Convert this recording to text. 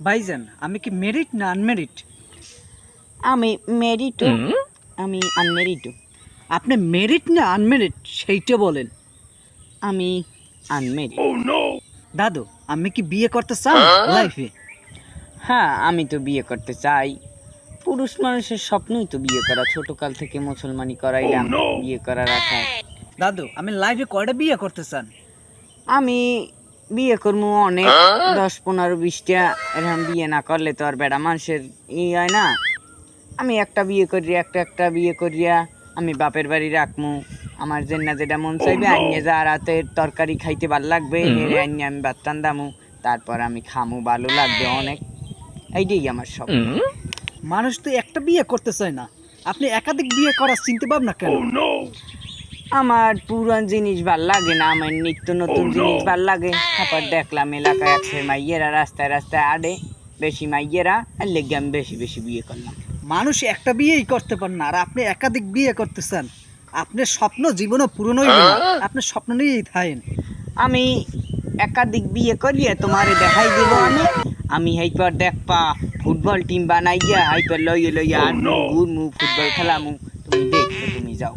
ভাইজান আমি কি মেরিট না আনমেরিট? আমি মেরিট, আমি আনমেরিড। আপনি মেরিট না আনমেরিট সেইটা বলেন। আমি আনমেরিড। দাদু আমি কি বিয়ে করতে চান লাইফে? হ্যাঁ, আমি তো বিয়ে করতে চাই। পুরুষ মানুষের স্বপ্নই তো বিয়ে করা, ছোটকাল থেকে মুসলমানি করাইলাম বিয়ে করার আশায়। দাদু আমি লাইফে কয়টা বিয়ে করতে চান? আমি বিয়ে করবো অনেক, 10, 15, 20টা। এরকম বিয়ে না করলে তো আর বেড়া মানুষের হয় না। আমি একটা বিয়ে করি, একটা বিয়ে করিয়া আমি বাপের বাড়ি রাখমু। আমার যেটা মন চাইবে আইনে যা রাতের তরকারি খাইতে ভালো লাগবে এর আইনে আমি ভাত রান্দামু, তারপর আমি খামু, ভালো লাগবে অনেক। এইটাই আমার স্বপ্ন। মানুষ তো একটা বিয়ে করতে চায় না, আপনি একাধিক বিয়ে করার চিন্তা ভাবনা কেন? আমার পুরান জিনিস ভাল লাগে না, আমার নিত্য নতুন জিনিস ভাল লাগে। তারপর দেখলাম এলাকায় আছে মাইয়েরা রাস্তায় রাস্তায় আডে, বেশি মাইয়েরা, আর লেগে আমি বেশি বেশি বিয়ে করলাম। মানুষ একটা বিয়েই করতে পারে না, আর আপনি একাধিক বিয়ে করতে চান। আপনার স্বপ্ন জীবনও পূরণ হইবে না, আপনি স্বপ্ন নিয়েই থাকেন। আমি একাধিক বিয়ে করিয়া তোমারে দেখাই দেবো। আমি হাইপার দেখপা ফুটবল টিম বানাইয়া হাইপার লইয়া লইয়া ঘুরমু, ফুটবল খেলামু, তুমি দেখো, তুমি যাও।